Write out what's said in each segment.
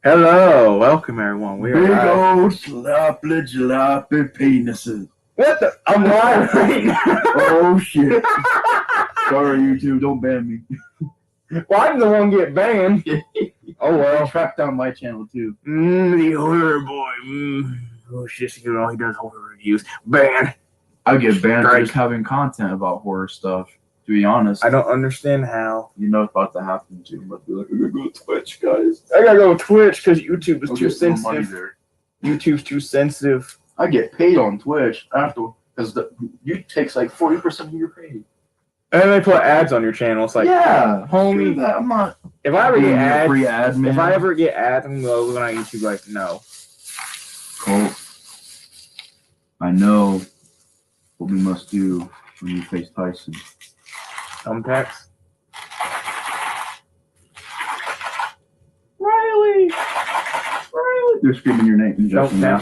Hello, welcome everyone. We are Big live. old sloppy jalopy penises. What the? I'm live right now. Oh shit. Sorry, YouTube, don't ban me. Why did the one get banned? Oh well. Track down my channel too. The horror boy. Oh shit, you know he does horror reviews. Ban. I get banned for Strike. just having content about horror stuff. To be honest, I don't understand how. you know it's about to happen to me. But be like, I'm gonna go to Twitch, guys. I gotta go to Twitch because YouTube is I'll too get some money sensitive. there. YouTube's too sensitive. I get paid on Twitch after because YouTube takes like 40% of your pay. And they put ads on your channel. It's like, yeah, homie, screw that. I'm not. if I ever get being a ads, free ad man. if I ever get ads, I'm gonna go look on YouTube like, no. Colt, I know what we must do when we face Tyson. Thumbtacks. Riley! They're screaming your name. Don't now.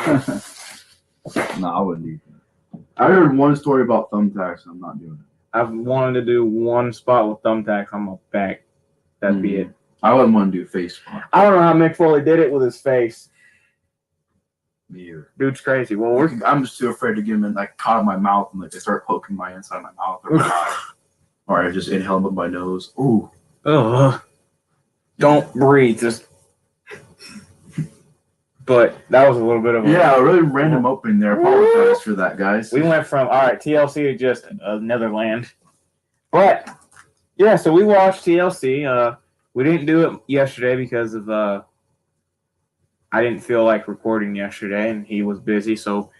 No, I wouldn't do that. I heard one story about thumbtacks. I'm not doing it. I've wanted to do one spot with thumbtacks on my back. That'd be it. I wouldn't want to do face spot. I don't know how Mick Foley did it with his face. Me either. Dude's crazy. Well, I'm just too afraid to get them in, like, caught in my mouth and like they start poking my inside of my mouth or my eye. Or I just inhale them with my nose. Ooh. don't breathe. Just. But that was a little bit of a... Yeah, a really random opening there. Apologize for that, guys. We went from, all right, TLC to just another land. But, yeah, so we watched TLC. We didn't do it yesterday because of... I didn't feel like recording yesterday, and he was busy, so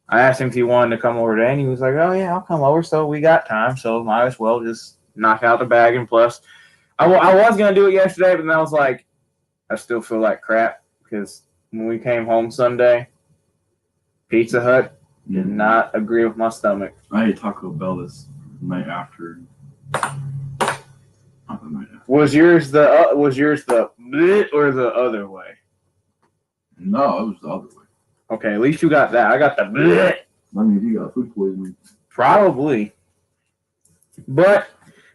I asked him if he wanted to come over today, and he was like, oh, yeah, I'll come over, so we got time, so might as well just knock out the bag, and plus, I was going to do it yesterday, but then I was like, I still feel like crap, because when we came home Sunday, Pizza Hut did not agree with my stomach. I ate Taco Bell this night after. Was yours the bleh or the other way? No, it was the other way. Okay, at least you got that. I got the bleh. I mean, you got food poisoning. Probably. But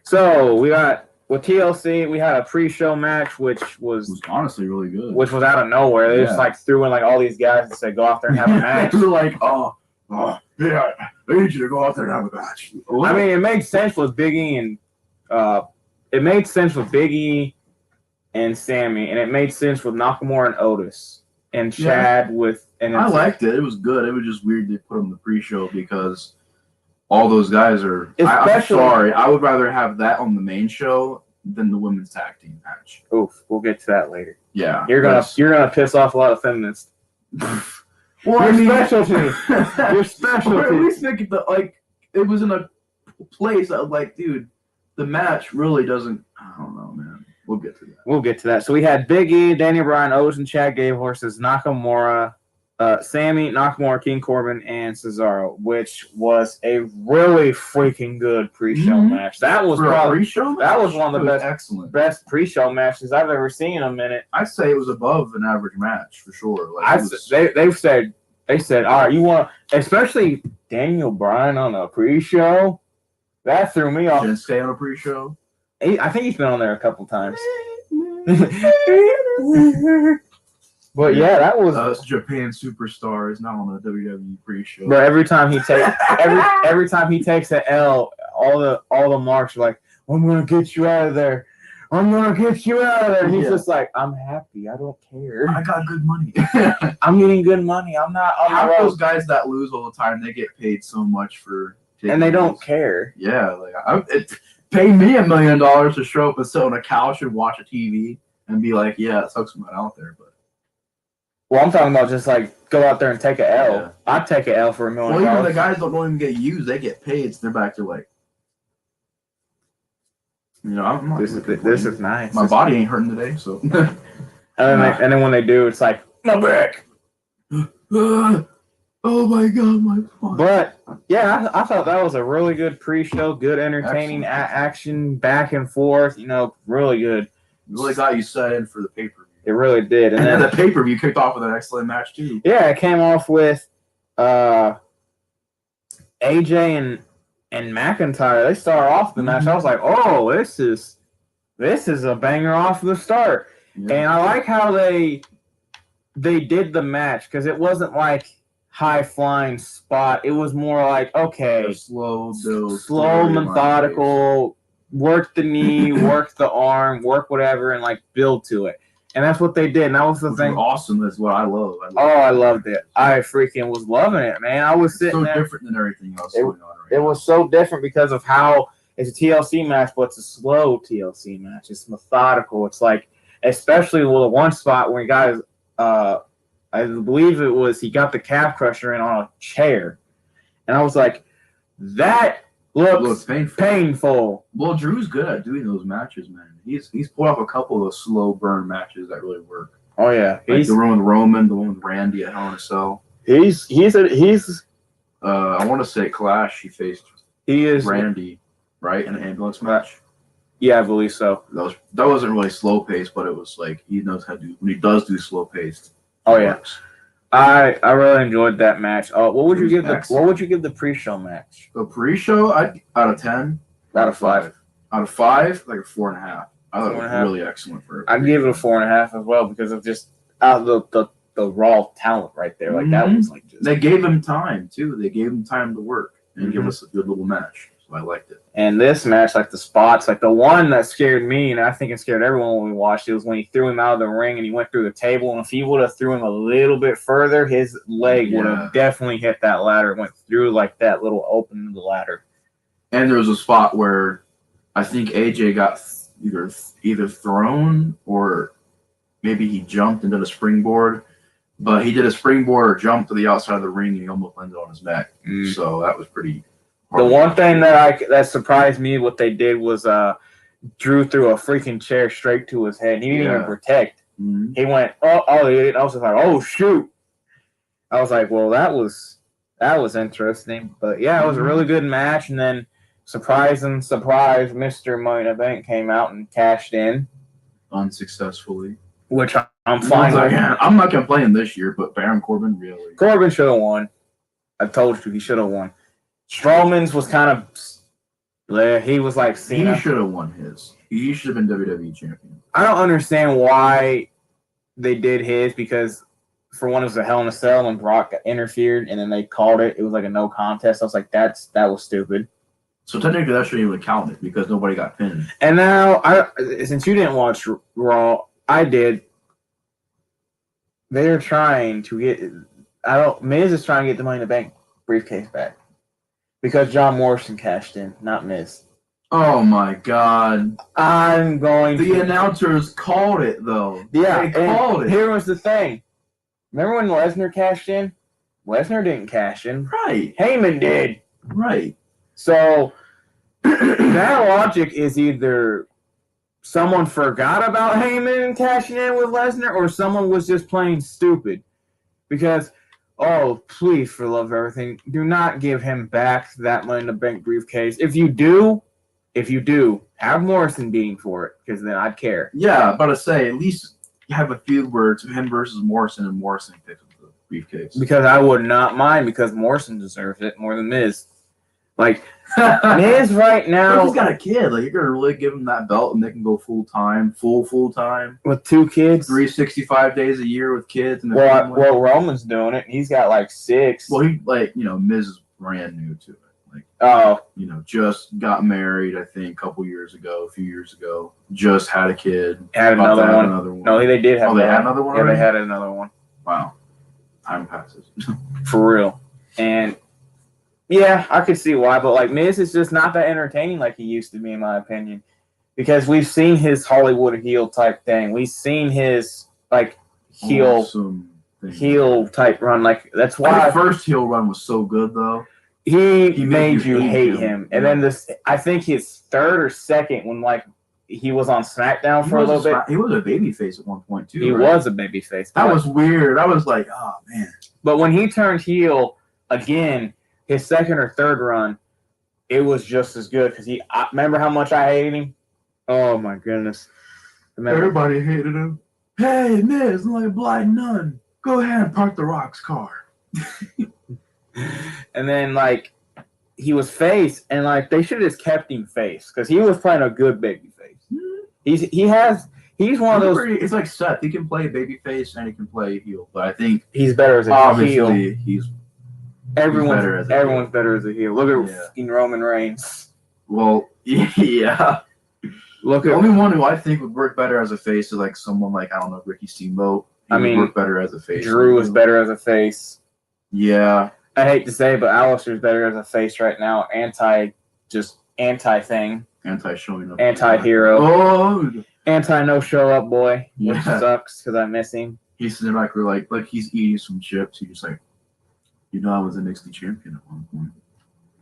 so we got with TLC, we had a pre-show match, which was honestly really good. Which was out of nowhere. They just like threw in like all these guys and said, "Go out there and have a match." They're like, yeah, I need you to go out there and have a match. I mean, it made sense with Biggie and Sammy, and it made sense with Nakamura and Otis and Chad with. And I liked it. It was good. It was just weird they put on the pre-show because all those guys are. I'm sorry. I would rather have that on the main show than the women's tag team match. Oof, we'll get to that later. Yeah, you're gonna piss off a lot of feminists. Well, your specialty. Your specialty. Or at least make it it was in a place I was like, dude, the match really doesn't. I don't know, man. We'll get to that. So we had Big E, Daniel Bryan, Otis, and Chad Gable versus Nakamura, Sammy, Nakamura, King Corbin, and Cesaro, which was a really freaking good pre-show match. That was probably pre-show. That was one of the best pre-show matches I've ever seen in a minute. I'd say it was above an average match for sure. They said, all right, you want, especially Daniel Bryan on a pre-show. That threw me off. Didn't stay on a pre-show. I think he's been on there a couple times. But yeah, that was Japan Superstar is not on the WWE pre-show. But every time he takes an L, all the marks are like, "I'm gonna get you out of there. I'm gonna get you out of there." And he's just like, "I'm happy. I don't care. I got good money. I'm getting good money. I'm not on Half the road." those guys that lose all the time, they get paid so much for. And they don't care. Yeah, pay me $1 million to show up and sit on a couch and watch a TV and be like, "Yeah, it sucks, I'm not out there." But well, I'm talking about just like go out there and take an L. Yeah. I'd take an L for $1 million. Well, even the guys don't even get used; they get paid. So they're back to like, I'm not. This is nice. My body ain't hurting today, so. and then when they do, it's like my back. Oh my god, my spine. But yeah, I thought that was a really good pre-show, good entertaining action, back and forth. Really good. It really got you set in for the pay-per-view. It really did. And then the pay-per-view kicked off with an excellent match too. Yeah, it came off with AJ and McIntyre. They start off the match. I was like, oh, this is a banger off the start. Yeah. And I like how they they did the match because it wasn't like high flying spot. It was more like, okay, slow build, slow, methodical, work the knee, work the arm, work whatever, and like build to it. And that's what they did. And that was the thing. Awesome. That's what I love. I loved it. I freaking was loving it, man. I was sitting there. So different than everything else going on right now. It was so different because of how it's a TLC match, but it's a slow TLC match. It's methodical. It's like, especially with the one spot where he got his, I believe it was, he got the calf crusher in on a chair. And I was like, that looks painful. Well, Drew's good at doing those matches, man. He's pulled off a couple of slow burn matches that really work. Oh yeah, like the one with Roman, the one with Randy at Hell in a Cell. He's. I want to say Clash. He faced. Randy, right, in an ambulance match. Yeah, I believe so. That wasn't really slow paced, but it was like he knows how to do. When he does do slow paced. Oh yeah. Works. I really enjoyed that match. What would you give the pre-show match? The pre-show, out of 10, out of 5. Out of 5, like a 4.5. I thought it was really excellent for. I'd give it a 4.5 as well because of just the raw talent right there. Like that was like just. They gave him time too. They gave him time to work and give us a good little match. So I liked it. And this match, like the spots, like the one that scared me, and I think it scared everyone when we watched it, was when he threw him out of the ring and he went through the table. And if he would have threw him a little bit further, his leg would have definitely hit that ladder. It went through like that little opening of the ladder. And there was a spot where I think AJ got either thrown or maybe he jumped and did a springboard. But he did a springboard or jump to the outside of the ring and he almost landed on his neck. So that was pretty. The one thing that surprised me what they did was Drew threw a freaking chair straight to his head. He didn't even protect. He went, oh, I was just like, oh shoot. I was like, well, that was interesting. But yeah, it was a really good match. And then surprise, Mr. Money in the Bank came out and cashed in unsuccessfully. Which I'm fine with. I'm not complaining this year, but Baron Corbin really. Corbin should have won. I told you he should have won. Strowman's was kind of, he was like Cena. He should have won his. He should have been WWE champion. I don't understand why they did his because, for one, it was a Hell in a Cell and Brock interfered, and then they called it. It was like a no contest. I was like, that was stupid. So technically, that shouldn't even count it because nobody got pinned. And now, since you didn't watch Raw, I did. They're trying to get. Miz is trying to get the Money in the Bank briefcase back. Because John Morrison cashed in, not Miz. Oh my God! The announcers called it though. Yeah, they called it. Here was the thing. Remember when Lesnar cashed in? Lesnar didn't cash in. Right. Heyman did. Right. So that logic is either someone forgot about Heyman cashing in with Lesnar, or someone was just plain stupid. Because. Oh, please, for the love of everything, do not give him back that Money in the Bank briefcase. If you do, have Morrison beating for it, because then I'd care. Yeah, but I say, at least have a feud where it's him versus Morrison, and Morrison picks up the briefcase. Because I would not mind, because Morrison deserves it more than Miz. Like, Miz right now... But he's got a kid. Like, you're going to really give him that belt, and they can go full-time. With 2 kids? 365 days a year with kids. And well, Roman's doing it, and he's got, like, 6. Well, Miz is brand new to it. Like, just got married, I think, a few years ago. Just had a kid. Had another one. No, they did have they had another one? Yeah, they had another one. Wow. Time passes. For real. And... yeah, I could see why, but like Miz is just not that entertaining like he used to be, in my opinion. Because we've seen his Hollywood heel type thing. We've seen his like heel type run. Like that's why the first heel run was so good though. He made you hate him. And then I think his third or second when like he was on SmackDown for a little bit. He was a babyface at one point too. He was a babyface. That was weird. I was like, oh man. But when he turned heel again. His second or third run, it was just as good because remember how much I hated him? Oh my goodness! Everybody hated him. Hey, Miz, I'm like a blind nun. Go ahead and park the Rock's car. And then like he was face, and like they should have just kept him face because he was playing a good baby face. He He's one of those. It's like Seth. He can play babyface and he can play heel, but I think He's better as a obviously heel. he's Everyone's better as a everyone's heel. better as a heel. Look at fucking Roman Reigns. Well, yeah. Look The at only one who I think would work better as a face is like someone like, I don't know, Ricky Steamboat. He would work better as a face. Drew is better as a face. Yeah. I hate to say it, but Alistair's better as a face right now. Anti thing. Anti-showing up. Anti-hero. Oh. Anti-no-show-up boy. Yeah. Which sucks because I miss him. He's sitting back there like he's eating some chips. He's just like, I was an NXT champion at one point.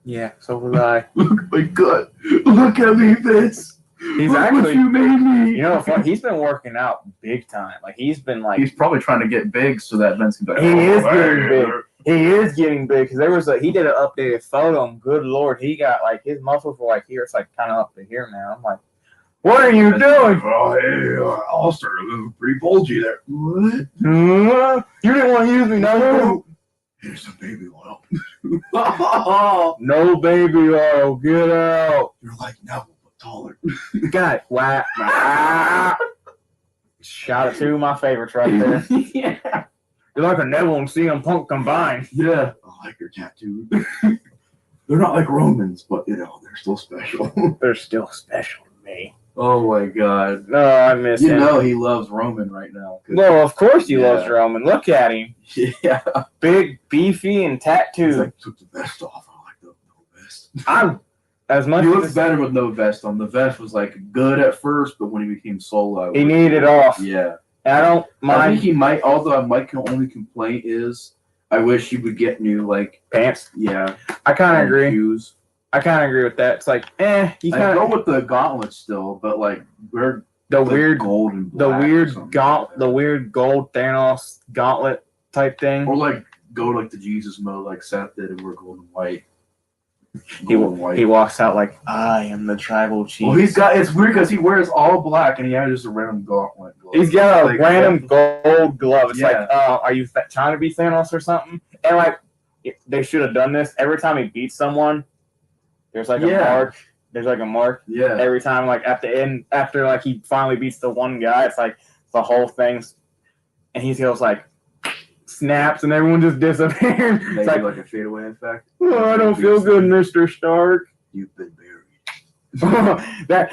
Yeah, so was I. Look at my gut. Look at me, Vince. He's Look actually, what you made me. You know, he's been working out big time. Like he's been like. He's probably trying to get big so that Vince can be like, He is getting big. He is getting big because he did an updated photo. And good lord, he got like his muscles were like here. It's like kind of up to here now. I'm like, what are you doing? Oh, hey, Alistair, pretty bulgy there. What? You didn't want to use me, no. Here's some baby oil. No baby oil. Get out. You're like Neville, but taller. God, wow. Shout out to my favorites right there. Yeah. You're like a Neville and CM Punk combined. Yeah. I like your tattoo. They're not like Romans, but they're still special. They're still special to me. Oh my god. No, I miss him. You know he loves Roman right now. Well, of course he loves Roman. Look at him. Yeah. Big, beefy, and tattooed. He's like, took the vest off. I like the no vest. He looks better with no vest on. The vest was like good at first, but when he became solo, he needed it off. Yeah. And I don't mind. I think he might, although my only complaint is I wish he would get new like pants. Yeah. I kind of agree. Shoes. I kind of agree with that. It's like, I go with the gauntlet still, but like we're the weird gold and the black weird the weird gold Thanos gauntlet type thing. Or like go like the Jesus mode like Seth did and we're gold and white. He walks out like, I am the tribal chief. Well, it's weird because he wears all black and he has just a random gauntlet glove. He's got a random gold glove. It's like, are you trying to be Thanos or something? And like, they should have done this every time he beats someone. There's like a mark. There's like a mark. Yeah. Every time, like at the end, after like he finally beats the one guy, it's like the whole thing's, and he goes like, snaps, and everyone just disappears. Maybe like a fadeaway effect. Oh, I don't feel good, Mr. Stark. You've been buried.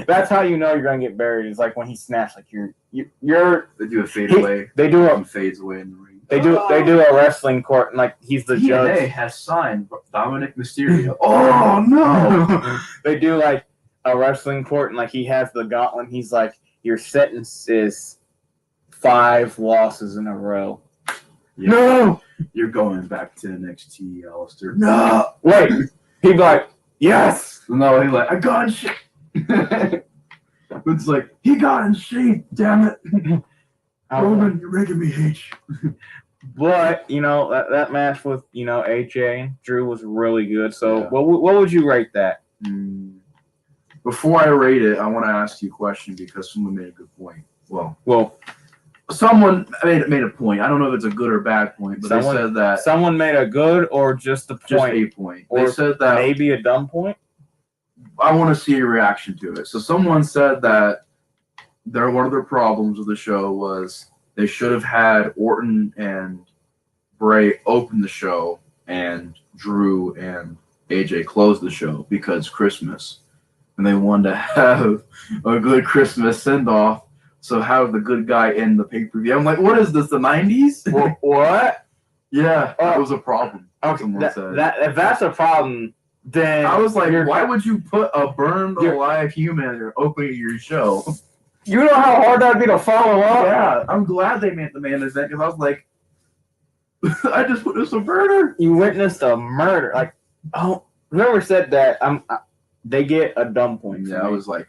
That's how you know you're gonna get buried. It's like when he snaps, like you're. They do a fadeaway. They do he fades away in the ring. They do a wrestling court, and like he's the judge. TNA has signed Dominic Mysterio. Oh no! They do like a wrestling court, and like he has the gauntlet. He's like, your sentence is 5 losses in a row. Yeah. No, you're going back to NXT, Alistair. No, wait. He'd be like, yes. No, he's like, I got in shape. It's like he got in shape. Damn it. Roman, you're making me hate you. But that match with AJ and Drew was really good. So what would you rate that? Before I rate it, I want to ask you a question because someone made a good point. Well, someone made a point. I don't know if it's a good or bad point, but they said that someone made a good or just a point. Just a point. Or they said that maybe a dumb point. I want to see your reaction to it. So someone said that one of their problems with the show was they should have had Orton and Bray open the show and Drew and AJ close the show because Christmas. And they wanted to have a good Christmas send-off. So have the good guy in the pay-per-view. I'm like, what is this, the 90s? What? Yeah, that was a problem. Okay, someone said. If that's a problem, then I was like, why would you put a burned alive human opening your show? You know how hard that'd be to follow up? Yeah, I'm glad they made the main event because I was like, I just witnessed a murder. You witnessed a murder. Like, whoever said that, they get a dumb point. Yeah, I was like,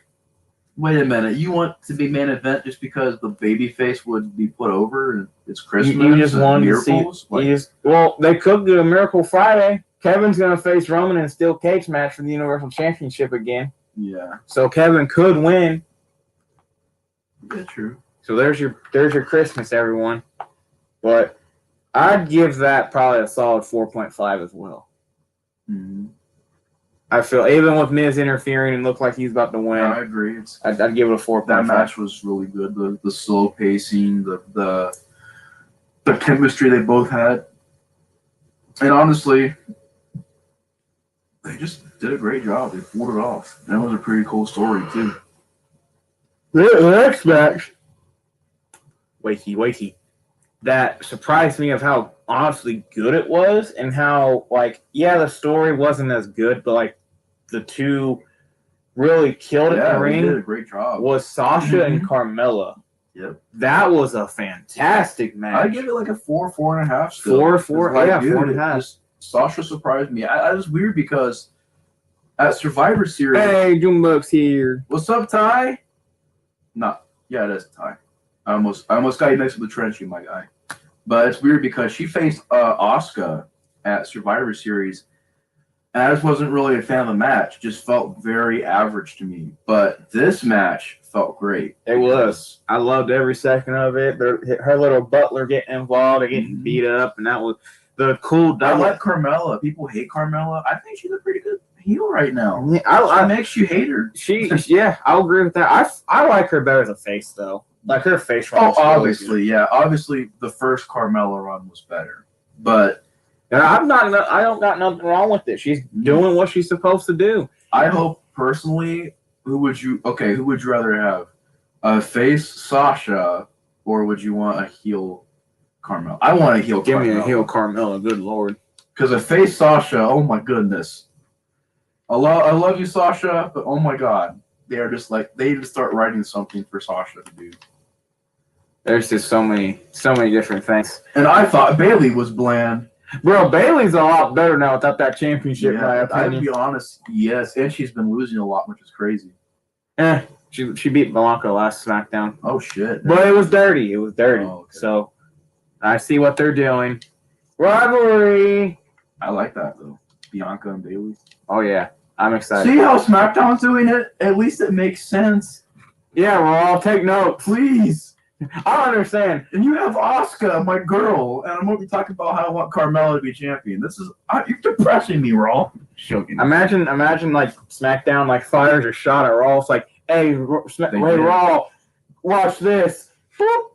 wait a minute, you want to be main event just because the babyface would be put over and it's Christmas? You just wanted miracles? to see. They could do a Miracle Friday. Kevin's gonna face Roman in a steel cage match for the Universal Championship again. Yeah. So Kevin could win. Yeah, true. So there's your Christmas, everyone. But I'd give that probably a solid 4.5 as well. Mm-hmm. I feel even with Miz interfering and looked like he's about to win. I agree. I'd give it a 4. That match was really good. The slow pacing, the chemistry they both had, and honestly, they just did a great job. They pulled it off. That was a pretty cool story too. The next match, wakey, that surprised me of how honestly good it was, and how the story wasn't as good, but the two really killed it in the ring. They did a great job. Was Sasha and Carmella. Yep. That was a fantastic match. I give it like a 4.5. 4, 4.5. Sasha surprised me. I was weird because at Survivor Series. Hey, Junebug's here. What's up, Ty? Yeah, that's Ty. I almost got you next to the trench, you my guy. But it's weird because she faced Asuka at Survivor Series, and I just wasn't really a fan of the match. Just felt very average to me. But this match felt great. It was. I loved every second of it. Her little butler getting involved, and getting beat up, and that was the cool. I like Carmella. People hate Carmella. I think she's a pretty good heel right now. Yeah, she makes you hate her. I'll agree with that. I like her better as a face though. Like her face run. Obviously, yeah. Obviously, the first Carmella run was better, but I don't got nothing wrong with it. She's doing what she's supposed to do. I hope personally. Who would you rather have? A face Sasha, or would you want a heel Carmella? I want a heel. Give me a heel Carmella. Good lord. Because a face Sasha, oh my goodness. I love you, Sasha, but oh my god, they just start writing something for Sasha to do. There's just so many different things. And I thought Bayley was bland. Bro, Bayley's a lot better now without that championship. Yeah, to be honest, yes, and she's been losing a lot, which is crazy. She beat Blanca last SmackDown. Oh shit! But it was dirty. Oh, okay. So I see what they're doing. Rivalry. I like that though. Bianca and Bayley. Oh yeah, I'm excited. See how SmackDown's doing it? At least it makes sense. Yeah, we'll all take note, please. I understand. And you have Asuka, my girl, and I'm going to be talking about how I want Carmella to be champion. You're depressing me, Raw. Imagine like SmackDown like fires a shot at Raw. It's like, hey, Raw, watch this. Boop.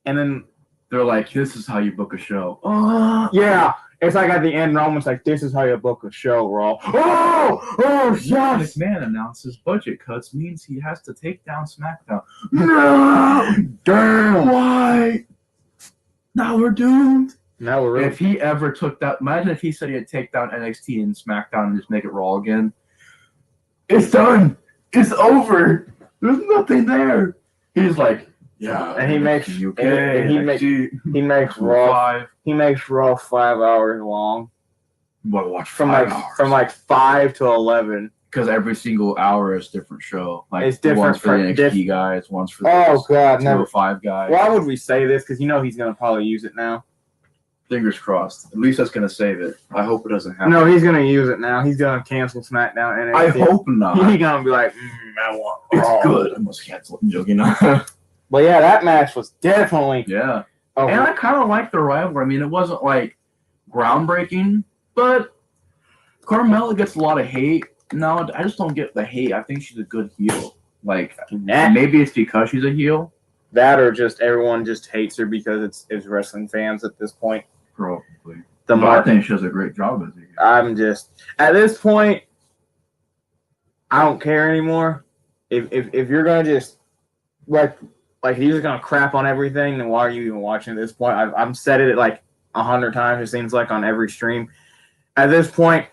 And then they're like, this is how you book a show. Yeah. It's like at the end, Roman's like, this is how you book a show, Raw. Yes! McMahon announces budget cuts means he has to take down SmackDown. No! Damn! Why? Now we're doomed. Now we're really... If he ever took that, imagine if he said he'd take down NXT and SmackDown and just make it Raw again. It's done. It's over. There's nothing there. He's like, yeah, and he makes Raw 5 hours long. Watch from 5 hours. From 5 to 11. Because every single hour is a different show. Like it's different. One's for the NXT guys, one's for the 205 guys. Why would we say this? Because he's gonna probably use it now. Fingers crossed. At least that's gonna save it. I hope it doesn't happen. No, he's gonna use it now. He's gonna cancel SmackDown NXT. I hope not. He's gonna be like, I want Raw. It's good. I must cancel it. I'm joking. But yeah, that match was definitely And I kind of like the rivalry. I mean, it wasn't like groundbreaking, but Carmella gets a lot of hate. No, I just don't get the hate. I think she's a good heel. Like maybe it's because she's a heel. That or just everyone just hates her because it's wrestling fans at this point. Probably. I think she does a great job as a heel. I'm just at this point. I don't care anymore. If you're gonna just like he's just gonna crap on everything, then why are you even watching at this point? I've said it like 100 times. It seems like on every stream. At this point,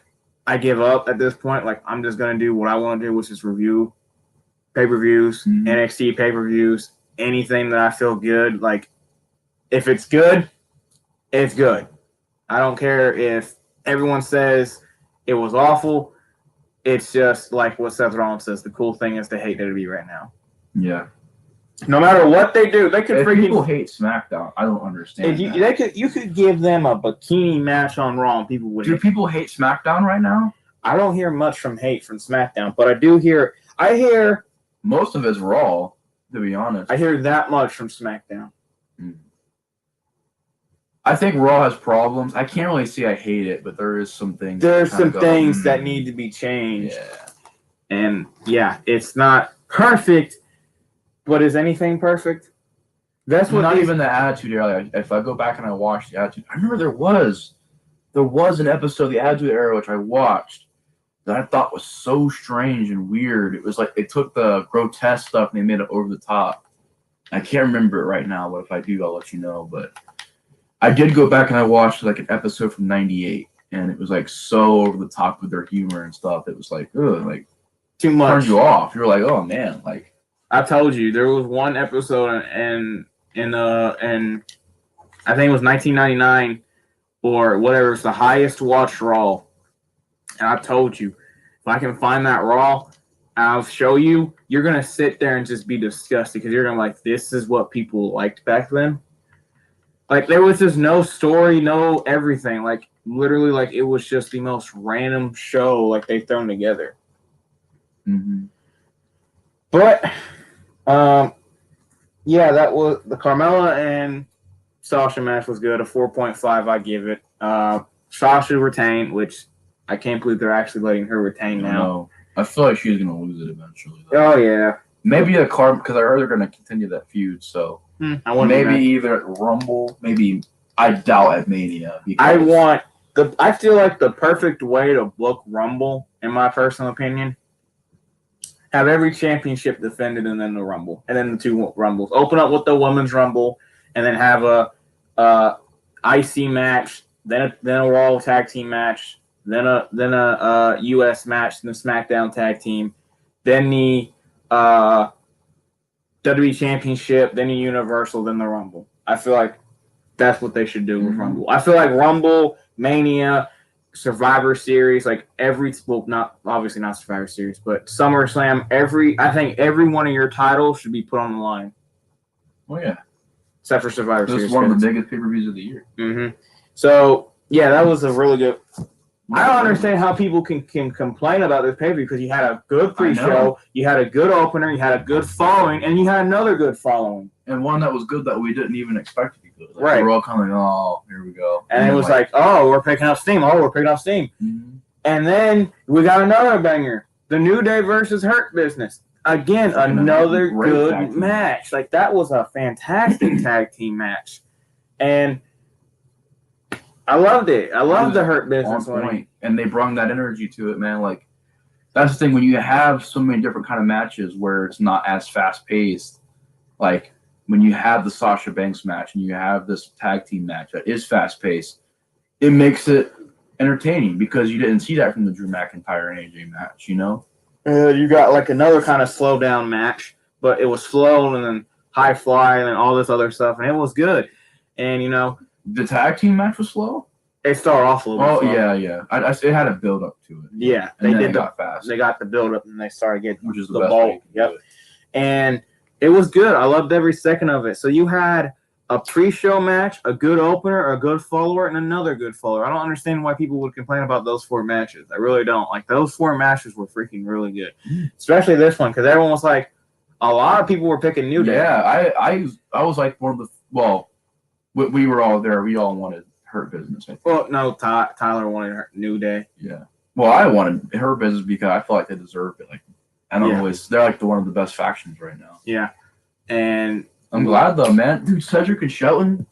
I give up. At this point, like I'm just gonna do what I want to do, which is review pay-per-views, NXT pay-per-views, anything that I feel good. Like if it's good, it's good. I don't care if everyone says it was awful. It's just like what Seth Rollins says. The cool thing is to hate WWE right now. Yeah. No matter what they do, they could freaking. People hate SmackDown. I don't understand. You could give them a bikini match on Raw, and people would. Do people hate SmackDown right now? I don't hear much from hate from SmackDown, but I do hear. I hear most of it's Raw. To be honest, I hear that much from SmackDown. I think Raw has problems. I can't really say I hate it, but there is some things. There's some things that need to be changed. Yeah. And yeah, it's not perfect, but is anything perfect? That's what. Not even the Attitude Era. Like, if I go back and I watch the Attitude, I remember there was an episode of the Attitude Era which I watched that I thought was so strange and weird. It was like they took the grotesque stuff and they made it over the top. I can't remember it right now, but if I do, I'll let you know. But I did go back and I watched like an episode from '98, and it was like so over the top with their humor and stuff. It was like, ugh, like too much. Turned you off. You were like, oh man, like I told you there was one episode and I think it was 1999 or whatever. It's the highest watched Raw, and I told you if I can find that Raw, I'll show you. You're gonna sit there and just be disgusted because you're gonna be like, this is what people liked back then. Like there was just no story, no everything. Like literally, like it was just the most random show like they've thrown together. mm-hmm. But yeah, that was the Carmella and Sasha match was good. A 4.5, I give it. Sasha retained, which I can't believe they're actually letting her retain now. No, I feel like she's gonna lose it eventually. Though. Oh yeah, maybe a card because I heard they're gonna continue that feud. So maybe either at Rumble, maybe I doubt at Mania. I feel like the perfect way to book Rumble, in my personal opinion, have every championship defended and then the Rumble, and then the two Rumbles. Open up with the Women's Rumble, and then have a IC match, then a Raw tag team match, then a US match, then a SmackDown tag team, then the WWE Championship, then the Universal, then the Rumble. I feel like that's what they should do with Rumble. I feel like Rumble, Mania, Survivor Series, like not obviously not Survivor Series, but SummerSlam, I think every one of your titles should be put on the line. Oh yeah. Except for Survivor Series. It's one of the biggest pay-per-views of the year. Mm-hmm. So yeah, that was a really good. I don't understand how people can complain about this pay-per-view because you had a good pre-show, you had a good opener, you had a good following, and you had another good following. And one that was good that we didn't even expect to be good. Like, right. We were all kind of like, oh, here we go. And it was like, oh, we're picking up steam. Oh, we're picking up steam. Mm-hmm. And then we got another banger. The New Day versus Hurt Business. Again, another good match. Like, that was a fantastic tag team match. And I loved it. I loved the Hurt Business one. And they brought that energy to it, man. Like, that's the thing. When you have so many different kind of matches where it's not as fast-paced, like, when you have the Sasha Banks match and you have this tag team match that is fast-paced, it makes it entertaining because you didn't see that from the Drew McIntyre and AJ match, you know? You got like another kind of slow down match, but it was slow and then high fly and then all this other stuff, and it was good. And, you know, the tag team match was slow? It started off a little bit slow. Yeah. It had a build up to it. Yeah, they got fast. They got the build up and they started getting which is the ball. Yep. And it was good. I loved every second of it. So you had a pre-show match, a good opener, a good follower, and another good follower. I don't understand why people would complain about those 4 matches. I really don't. Like, those 4 matches were freaking really good. Especially this one, because everyone was like, a lot of people were picking New Day. Yeah, I was like one of the, well, we were all there. We all wanted Hurt Business. Well, no, Tyler wanted New Day. Yeah. Well, I wanted Hurt Business because I feel like they deserved it. Like, I don't know, they're like one of the best factions right now. Yeah. And I'm glad though, man. Dude, Cedric and Shelton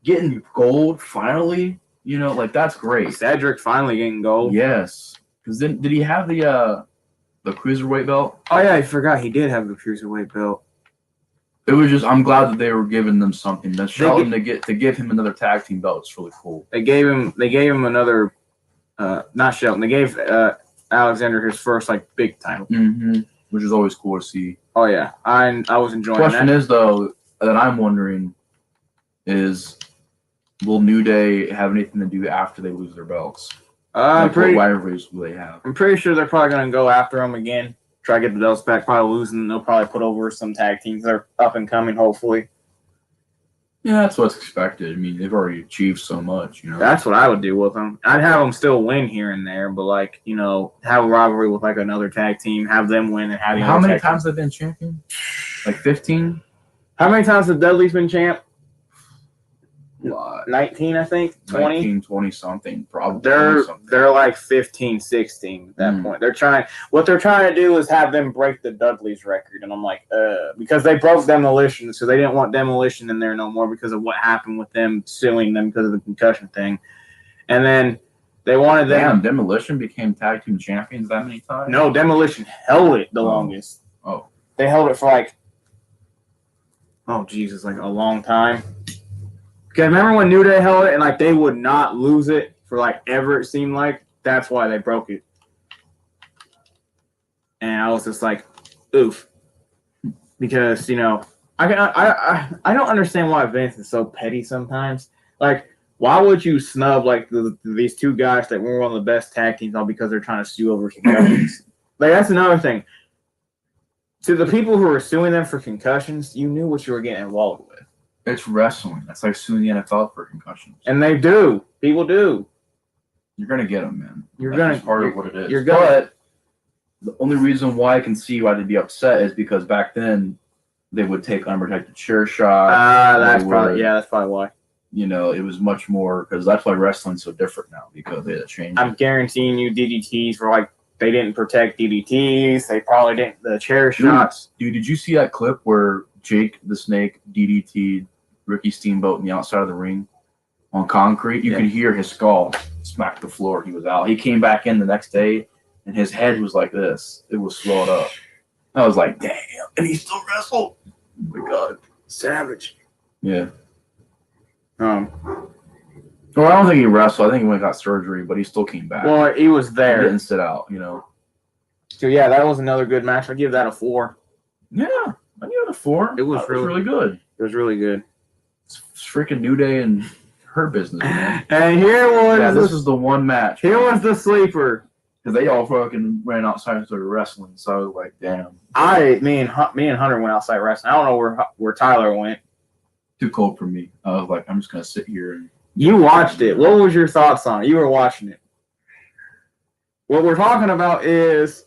getting gold finally. You know, like that's great. Cedric finally getting gold. Yes. Because then did he have the cruiserweight belt? Oh yeah, I forgot he did have the cruiserweight belt. It was just I'm glad that they were giving them something. That Shelton to give him another tag team belt. It's really cool. They gave him another not Shelton. They gave Alexander his first like big title. Mm-hmm. Which is always cool to see. Oh yeah. I was enjoying that. Question is though, that I'm wondering is, will New Day have anything to do after they lose their belts? What rivalries will they have? I'm pretty sure they're probably going to go after them again, try to get the belts back, probably losing. They'll probably put over some tag teams that are up and coming, hopefully. Yeah, that's what's expected. I mean, they've already achieved so much, you know. That's what I would do with them. I'd have them still win here and there, but, like, you know, have a rivalry with, like, another tag team, have them win and have How many times have they been champion? Like 15? How many times have Dudley's been champ? lot. 19, I think, 20. 19, 20 something, probably. They're like 15, 16 at that point. What they're trying to do is have them break the Dudleys record, and I'm like, because they broke Demolition, so they didn't want Demolition in there no more because of what happened with them suing them because of the concussion thing, and then they wanted them. Damn, Demolition became tag team champions that many times? No, Demolition held it the longest. Oh, they held it for like, oh Jesus, like a long time. Because remember when New Day held it and like they would not lose it for like ever, it seemed like? That's why they broke it. And I was just like, oof. Because, you know, I don't understand why Vince is so petty sometimes. Like, why would you snub like these two guys that were one of the best tag teams all because they're trying to sue over concussions? Like, that's another thing. To the people who were suing them for concussions, you knew what you were getting involved with. it's wrestling. That's like suing the NFL for concussions. And they do. People do. You're gonna get them, man. That's part of what it is. You're gonna. But the only reason why I can see why they'd be upset is because back then they would take unprotected chair shots. That's probably why. You know, it was much more because that's why wrestling's so different now because they had to change. I'm guaranteeing you DDTs were like they didn't protect DDTs. They probably didn't the chair shots. Dude, did you see that clip where Jake the Snake DDT'd Ricky Steamboat in the outside of the ring on concrete? You could hear his skull smack the floor. He was out. He came back in the next day and his head was like this. It was swelled up. I was like, damn. And he still wrestled. Oh my God. Savage. Yeah. Well, I don't think he wrestled. I think he went and got surgery, but he still came back. Well, he was there. He didn't sit out, you know. So yeah, that was another good match. I give that a 4. Yeah, I give it a 4. It was really good. It was really good. It's freaking New Day and her business, man. And here was this is the one match. Here was the sleeper. Because they all fucking ran outside and started wrestling. So I was like, damn. Me and Hunter went outside wrestling. I don't know where Tyler went. Too cold for me. I was like, I'm just gonna sit here and. You watched it. What was your thoughts on it? You were watching it. What we're talking about is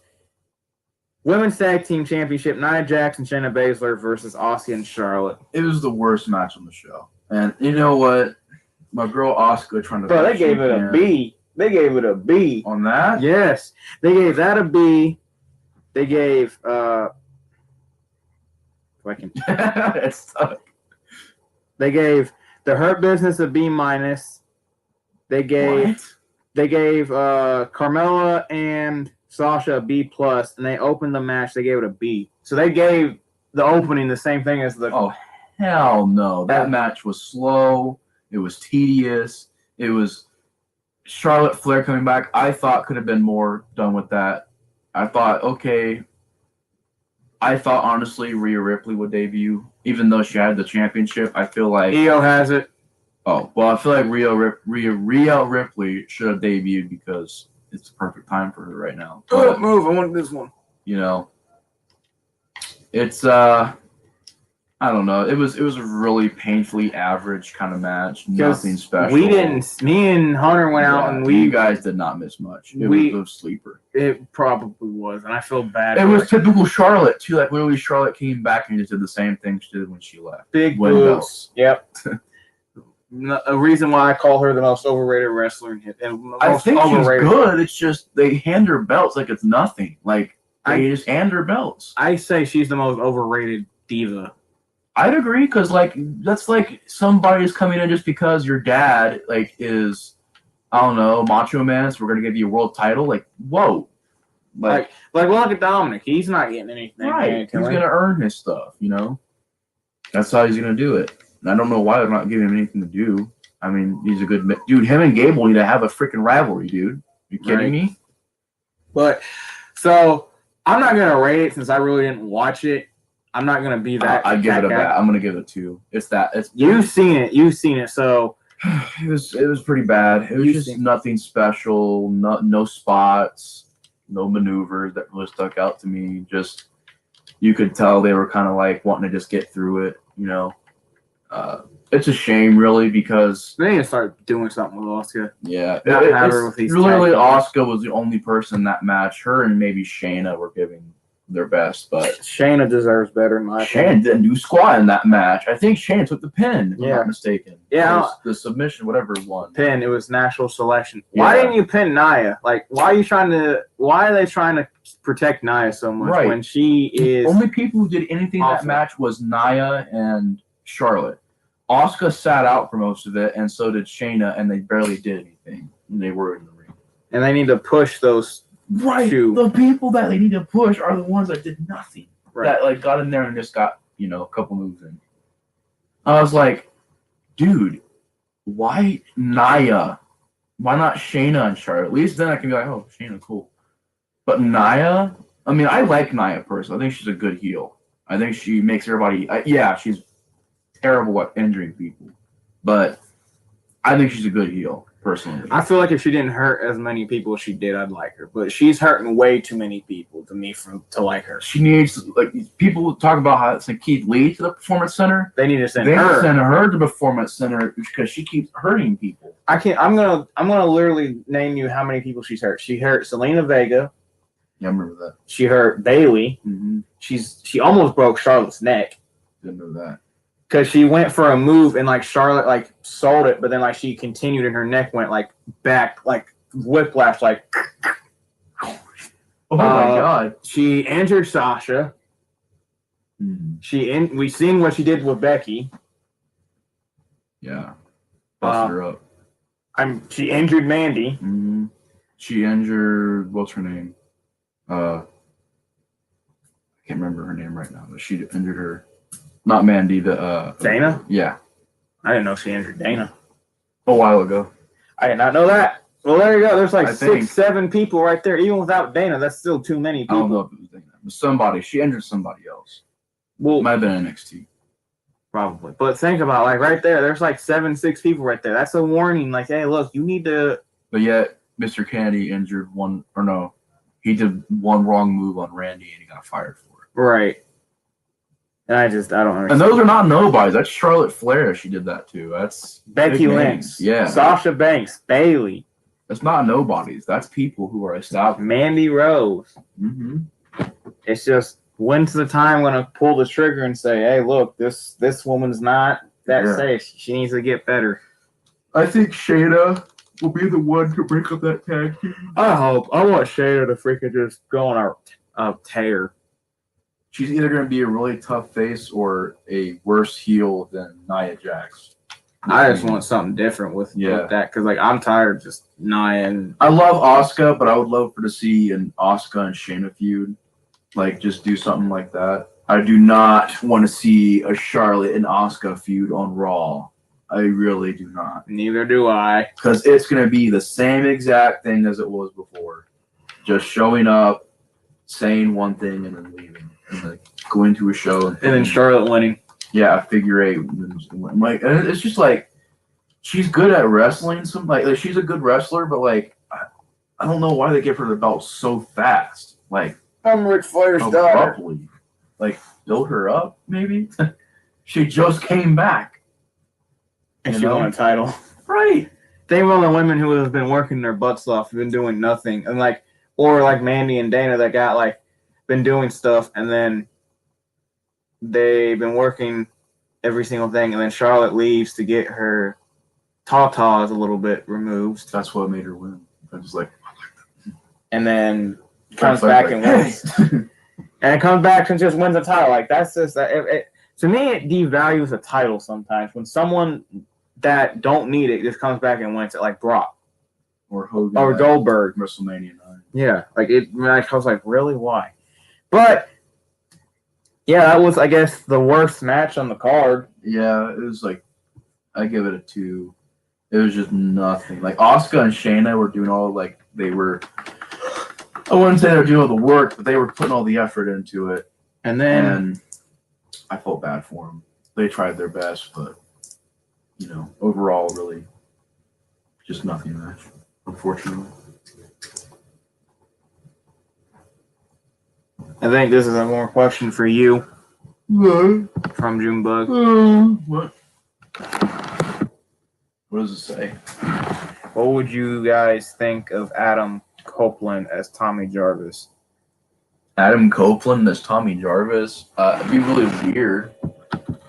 Women's Tag Team Championship, Nia Jax and Shayna Baszler versus Asuka and Charlotte. It was the worst match on the show. And you know what? My girl Asuka trying to... Bro, they gave it a B. They gave it a B. On that? Yes. They gave that a B. They gave... It's tough. They gave the Hurt Business a B-. They gave Carmella and Sasha a B+, and they opened the match. They gave it a B. So they gave the opening the same thing as the. Oh hell no! That match was slow. It was tedious. It was Charlotte Flair coming back. I thought could have been more done with that. I thought honestly Rhea Ripley would debut, even though she had the championship. I feel like Io has it. Oh well, I feel like Rhea Ripley should have debuted because it's the perfect time for her right now. But, move! I want this one. You know, it's I don't know. It was a really painfully average kind of match. Nothing special. We didn't. Me and Hunter went out and you guys did not miss much. It was a sleeper. It probably was, and I feel bad. It was typical Charlotte too. Like literally, Charlotte came back and just did the same thing she did when she left. Big boobs. Yep. A reason why I call her the most overrated wrestler in I think she's good. It's just they hand her belts like it's nothing. Like they just hand her belts. I say she's the most overrated diva. I'd agree because like that's like somebody's coming in just because your dad like is I don't know Macho Man, so we're gonna give you a world title. Like whoa, like look at Dominic. He's not getting anything. Right, he's gonna earn his stuff. You know, that's how he's gonna do it. And I don't know why they're not giving him anything to do. I mean, he's a good dude. Him and Gable need to have a freaking rivalry, dude. You kidding me? But so I'm not gonna rate it since I really didn't watch it. I'm not gonna be that. I give it a bat. I'm gonna give it a 2. It's you've seen it. So it was pretty bad. It was just nothing special. No spots, no maneuvers that really stuck out to me. Just you could tell they were kind of like wanting to just get through it. You know. It's a shame, really, because they need to start doing something with Asuka. Yeah, literally, Asuka was the only person in that match. Her and maybe Shayna were giving their best, but Shayna deserves better in my opinion. Shayna didn't do squat in that match. I think Shayna took the pin, if I'm Yeah. not mistaken. Yeah. It was the submission, whatever one. Pin. It was natural selection. Why Yeah. didn't you pin Nia? Like, why are they trying to protect Nia so much Right. when she is The only people who did anything in that awful. match was Nia and Charlotte. Asuka sat out for most of it, and so did Shayna, and they barely did anything when they were in the ring. and they need to push those Right. two. The people that they need to push are the ones that did nothing. Right. That like got in there and just got, a couple moves in. I was like, dude, why Nia? Why not Shayna and Charlotte? At least then I can be like, oh, Shayna, cool. But Nia, I mean, I like Nia personally. I think she's a good heel. I think she makes everybody. She's terrible at injuring people, but I think she's a good heel personally. I feel like if she didn't hurt as many people as she did, I'd like her. But she's hurting way too many people to like her. She needs people talk about how it's Keith Lee to the Performance Center. They need to send They her. send her to the Performance Center because she keeps hurting people. I'm gonna literally name you how many people she's hurt. She hurt Selena Vega. Yeah, I remember that. She hurt Bailey. Mm-hmm. She almost broke Charlotte's neck Didn't know that. because she went for a move and like Charlotte like sold it, but then like she continued and her neck went like back like whiplash like. Oh my god. She injured Sasha. Mm-hmm. We seen what she did with Becky. Yeah. Busted her up. She injured Mandy. Mm-hmm. She injured what's her name? I can't remember her name right now, but she injured her. Not Mandy, Dana? Yeah. I didn't know she injured Dana. A while ago. I did not know that. Well, there you go. There's like I think- 6-7 people right there. Even without Dana, that's still too many I people. don't know if it was Dana. But somebody. She injured somebody else. Well, It might have been NXT. probably. But think about like right there. There's like 6 people right there. That's a warning. Like, hey, look, you need to. But yet, Mr. Kennedy injured one, or no, he did one wrong move on Randy and he got fired for it. Right. And I don't understand. And those are not nobodies. That's Charlotte Flair. She did that too. That's Becky big Lynch. names. Yeah. Sasha Banks. Bailey. That's not nobodies. That's people who are established. Mandy Rose. Mm-hmm. It's just when's the time when I pull the trigger and say, hey, look, this woman's not that safe. She needs to get better. I think Shayna will be the one to break up that tag team. I want Shayna to freaking just go on a tear. She's either going to be a really tough face or a worse heel than Nia Jax. I just want something different with that because like I'm tired of just Nia and I love Asuka, but I would love to see an Asuka and Shayna feud. Like just do something like that. I do not want to see a Charlotte and Asuka feud on Raw. I really do not. Neither do I. Because it's going to be the same exact thing as it was before. Just showing up, saying one thing, and then leaving. And like going to a show. And then Charlotte winning. Yeah, figure 8. Like, and it's just like, she's good at wrestling. Like she's a good wrestler, but like, I don't know why they give her the belt so fast. Like, I'm Ric Flair's daughter. abruptly. Like, build her up, maybe? She just came back. And she won a title. Right. Think of all the women who have been working their butts off, been doing nothing. And like, or like Mandy and Dana that got like, been doing stuff and then they've been working every single thing. And then Charlotte leaves to get her tatas a little bit removed. That's what made her win. I was like, and then comes back and wins. And it comes back and just wins a title. Like that's just to me it devalues a title sometimes when someone that don't need it just comes back and wins it, like Brock or Hogan or Goldberg. WrestleMania 9. Yeah, like it. Like I was like, really, why? But yeah, that was I guess the worst match on the card. Yeah, it was like I give it a 2. It was just nothing. Like Asuka and Shayna were doing all like they were. I wouldn't say they were doing all the work, but they were putting all the effort into it. And then I felt bad for them. They tried their best, but overall, really, just nothing match, unfortunately. I think this is a more question for you from Junebug. What? What does it say? What would you guys think of Adam Copeland as Tommy Jarvis? Adam Copeland as Tommy Jarvis. It'd be really weird.